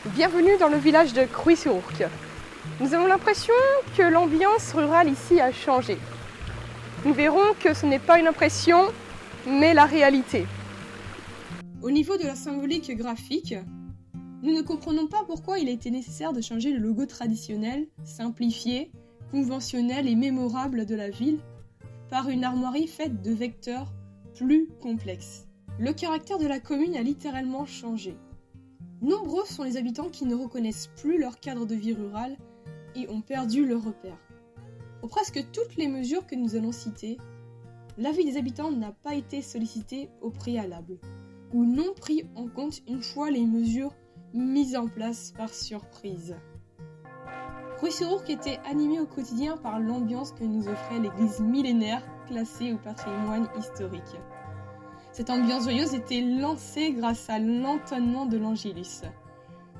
Bienvenue dans le village de Cruy-sur-Ourcq. Nous avons l'impression que l'ambiance rurale ici a changé. Nous verrons que ce n'est pas une impression, mais la réalité. Au niveau de la symbolique graphique, nous ne comprenons pas pourquoi il a été nécessaire de changer le logo traditionnel, simplifié, conventionnel et mémorable de la ville par une armoirie faite de vecteurs plus complexes. Le caractère de la commune a littéralement changé. Nombreux sont les habitants qui ne reconnaissent plus leur cadre de vie rural et ont perdu leurs repères. Pour presque toutes les mesures que nous allons citer, l'avis des habitants n'a pas été sollicité au préalable ou non pris en compte une fois les mesures mises en place par surprise. Cruy-sur-Ourcq était animé au quotidien par l'ambiance que nous offrait l'église millénaire classée au patrimoine historique. Cette ambiance joyeuse était lancée grâce à l'entonnement de l'Angélus.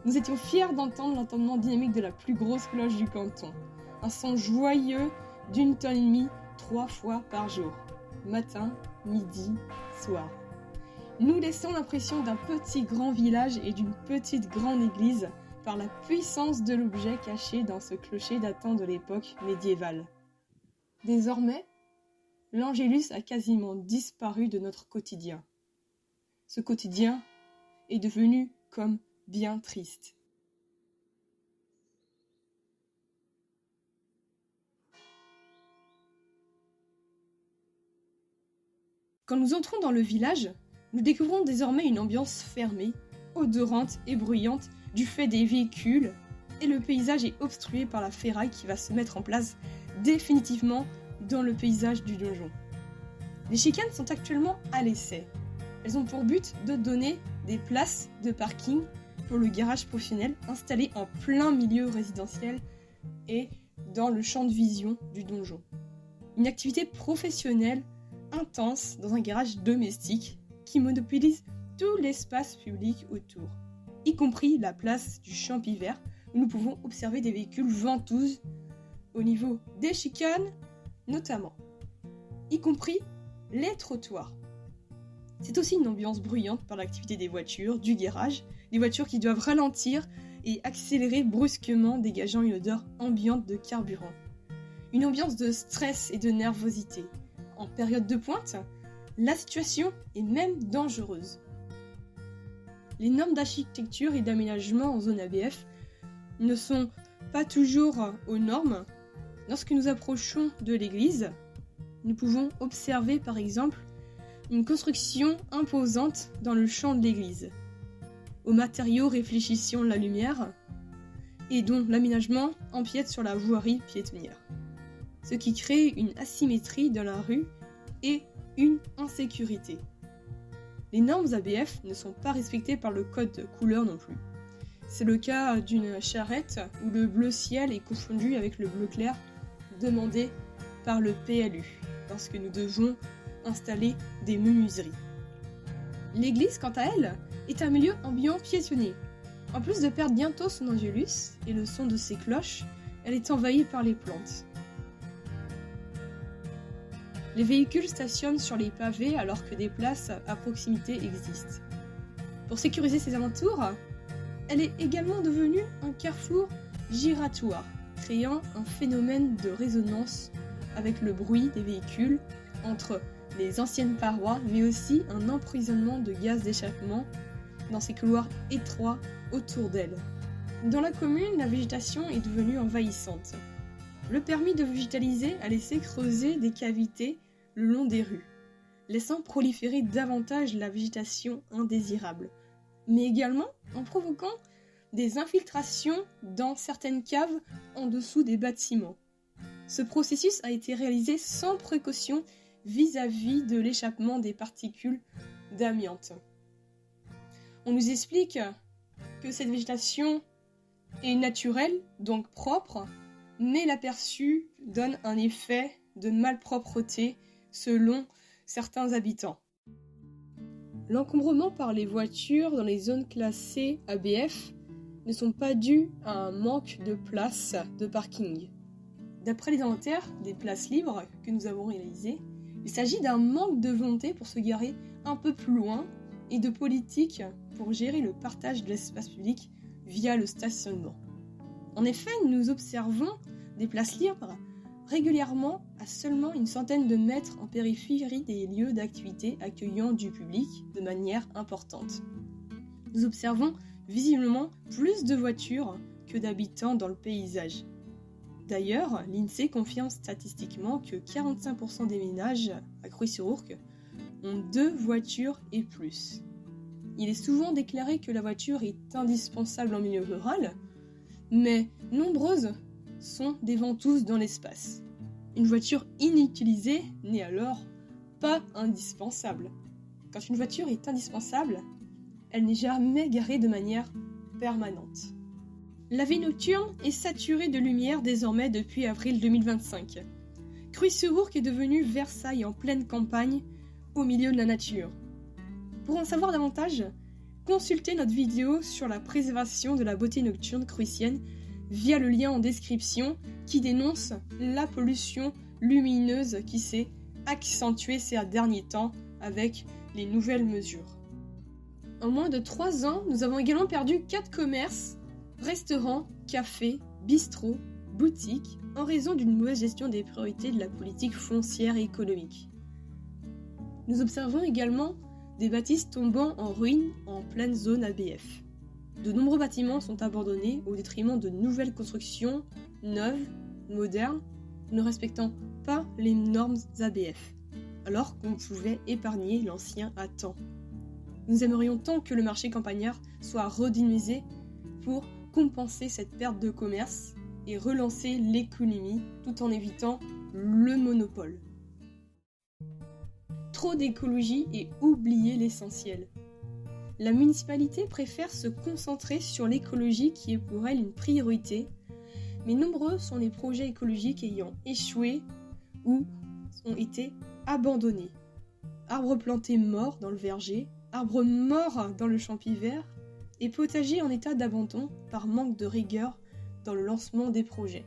Nous étions fiers d'entendre l'entonnement dynamique de la plus grosse cloche du canton. Un son joyeux d'1,5 tonne 3 fois par jour. Matin, midi, soir. Nous laissons l'impression d'un petit grand village et d'une petite grande église par la puissance de l'objet caché dans ce clocher datant de l'époque médiévale. Désormais, l'Angélus a quasiment disparu de notre quotidien. Ce quotidien est devenu comme bien triste. Quand nous entrons dans le village, nous découvrons désormais une ambiance fermée, odorante et bruyante du fait des véhicules, et le paysage est obstrué par la ferraille qui va se mettre en place définitivement dans le paysage du donjon. Les chicanes sont actuellement à l'essai. Elles ont pour but de donner des places de parking pour le garage professionnel installé en plein milieu résidentiel et dans le champ de vision du donjon. Une activité professionnelle intense dans un garage domestique qui monopolise tout l'espace public autour, y compris la place du Champi Vert où nous pouvons observer des véhicules ventouses au niveau des chicanes notamment, y compris les trottoirs. C'est aussi une ambiance bruyante par l'activité des voitures, du garage, des voitures qui doivent ralentir et accélérer brusquement, dégageant une odeur ambiante de carburant. Une ambiance de stress et de nervosité. En période de pointe, la situation est même dangereuse. Les normes d'architecture et d'aménagement en zone ABF ne sont pas toujours aux normes. Lorsque nous approchons de l'église, nous pouvons observer par exemple une construction imposante dans le champ de l'église, aux matériaux réfléchissant la lumière et dont l'aménagement empiète sur la voirie piétonnière, ce qui crée une asymétrie dans la rue et une insécurité. Les normes ABF ne sont pas respectées par le code de couleur non plus. C'est le cas d'une charrette où le bleu ciel est confondu avec le bleu clair demandé par le PLU lorsque nous devons installer des menuiseries. L'église, quant à elle, est un milieu ambiant piétonnier. En plus de perdre bientôt son Angélus et le son de ses cloches, elle est envahie par les plantes. Les véhicules stationnent sur les pavés alors que des places à proximité existent. Pour sécuriser ses alentours, elle est également devenue un carrefour giratoire, créant un phénomène de résonance avec le bruit des véhicules entre les anciennes parois, mais aussi un emprisonnement de gaz d'échappement dans ces couloirs étroits autour d'elle. Dans la commune, la végétation est devenue envahissante. Le permis de végétaliser a laissé creuser des cavités le long des rues, laissant proliférer davantage la végétation indésirable, mais également en provoquant des infiltrations dans certaines caves en dessous des bâtiments. Ce processus a été réalisé sans précaution vis-à-vis de l'échappement des particules d'amiante. On nous explique que cette végétation est naturelle, donc propre, mais l'aperçu donne un effet de malpropreté selon certains habitants. L'encombrement par les voitures dans les zones classées ABF ne sont pas dus à un manque de places de parking. D'après les inventaires des places libres que nous avons réalisés, il s'agit d'un manque de volonté pour se garer un peu plus loin et de politique pour gérer le partage de l'espace public via le stationnement. En effet, nous observons des places libres régulièrement à seulement une centaine de mètres en périphérie des lieux d'activité accueillant du public de manière importante. Nous observons visiblement plus de voitures que d'habitants dans le paysage. D'ailleurs, l'INSEE confirme statistiquement que 45% des ménages à Cruy-sur-Ourcq ont 2 voitures et plus. Il est souvent déclaré que la voiture est indispensable en milieu rural, mais nombreuses sont des ventouses dans l'espace. Une voiture inutilisée n'est alors pas indispensable. Quand une voiture est indispensable, elle n'est jamais garée de manière permanente. La vie nocturne est saturée de lumière désormais depuis avril 2025. Cruy-sur-Ourcq est devenu Versailles en pleine campagne, au milieu de la nature. Pour en savoir davantage, consultez notre vidéo sur la préservation de la beauté nocturne cruyssienne via le lien en description qui dénonce la pollution lumineuse qui s'est accentuée ces derniers temps avec les nouvelles mesures. En moins de 3 ans, nous avons également perdu 4 commerces, restaurants, cafés, bistrots, boutiques, en raison d'une mauvaise gestion des priorités de la politique foncière et économique. Nous observons également des bâtisses tombant en ruine en pleine zone ABF. De nombreux bâtiments sont abandonnés au détriment de nouvelles constructions neuves, modernes, ne respectant pas les normes ABF, alors qu'on pouvait épargner l'ancien à temps. Nous aimerions tant que le marché campagnard soit redynamisé pour compenser cette perte de commerce et relancer l'économie tout en évitant le monopole. Trop d'écologie et oublier l'essentiel. La municipalité préfère se concentrer sur l'écologie qui est pour elle une priorité, mais nombreux sont les projets écologiques ayant échoué ou ont été abandonnés. Arbres plantés morts dans le verger, arbres morts dans le champi vert et potagers en état d'abandon par manque de rigueur dans le lancement des projets.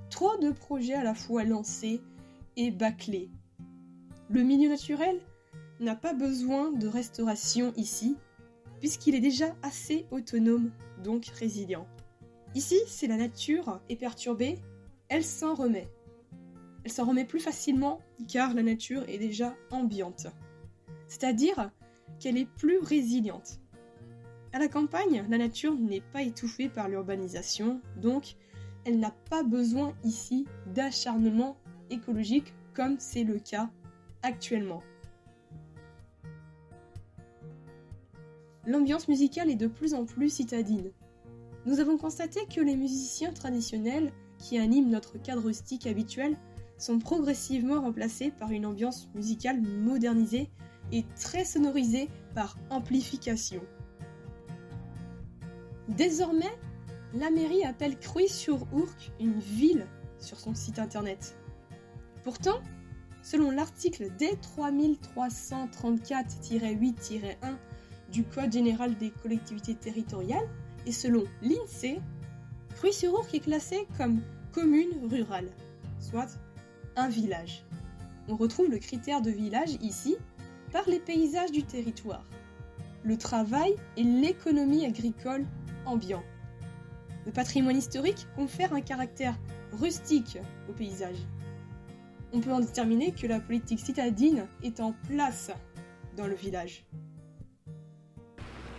Trop de projets à la fois lancés et bâclés. Le milieu naturel n'a pas besoin de restauration ici, puisqu'il est déjà assez autonome, donc résilient. Ici, si la nature est perturbée, elle s'en remet. Elle s'en remet plus facilement car la nature est déjà ambiante. C'est-à-dire qu'elle est plus résiliente. À la campagne, la nature n'est pas étouffée par l'urbanisation, donc elle n'a pas besoin ici d'acharnement écologique comme c'est le cas actuellement. L'ambiance musicale est de plus en plus citadine. Nous avons constaté que les musiciens traditionnels qui animent notre cadre rustique habituel sont progressivement remplacés par une ambiance musicale modernisée et très sonorisée par amplification. Désormais, la mairie appelle Cruy-sur-Ourcq une ville sur son site internet. Pourtant, selon l'article D3334-8-1 du Code général des collectivités territoriales et selon l'INSEE, Cruy-sur-Ourcq est classé comme commune rurale, soit un village. On retrouve le critère de village ici par les paysages du territoire, le travail et l'économie agricole ambiant. Le patrimoine historique confère un caractère rustique au paysage. On peut en déterminer que la politique citadine est en place dans le village.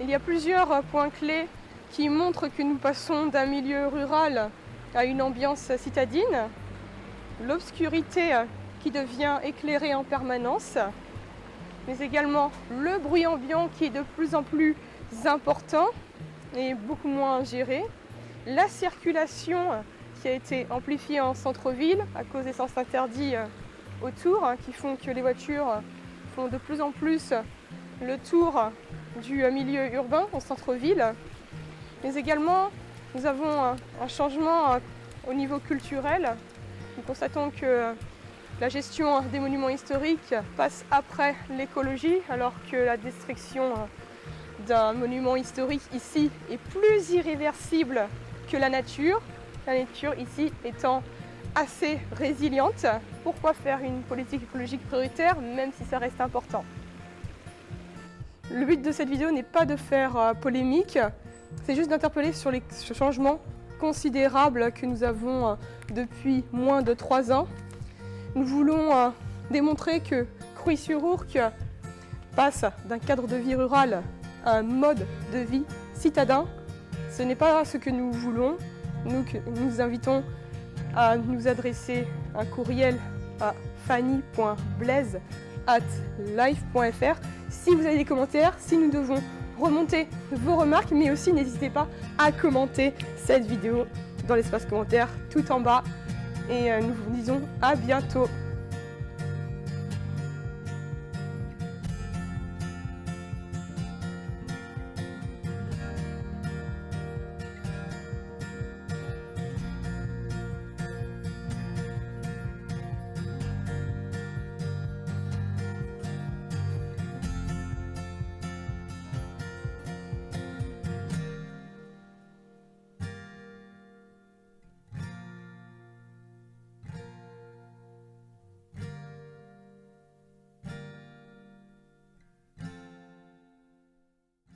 Il y a plusieurs points clés qui montrent que nous passons d'un milieu rural à une ambiance citadine. L'obscurité qui devient éclairée en permanence, mais également le bruit ambiant qui est de plus en plus important et beaucoup moins géré. La circulation qui a été amplifiée en centre-ville à cause des sens interdits autour, qui font que les voitures font de plus en plus le tour du milieu urbain au centre-ville. Mais également, nous avons un changement au niveau culturel. Nous constatons que la gestion des monuments historiques passe après l'écologie, alors que la destruction d'un monument historique ici est plus irréversible que la nature ici étant assez résiliente. Pourquoi faire une politique écologique prioritaire, même si ça reste important ? Le but de cette vidéo n'est pas de faire polémique, c'est juste d'interpeller sur les changements considérables que nous avons depuis moins de 3 ans. Nous voulons démontrer que Crouy-sur-Ourcq passe d'un cadre de vie rural à un mode de vie citadin. Ce n'est pas ce que nous voulons. Nous invitons à nous adresser un courriel à fanny.blaise@life.fr si vous avez des commentaires, si nous devons remonter vos remarques, mais aussi n'hésitez pas à commenter cette vidéo dans l'espace commentaire tout en bas. Et nous vous disons à bientôt.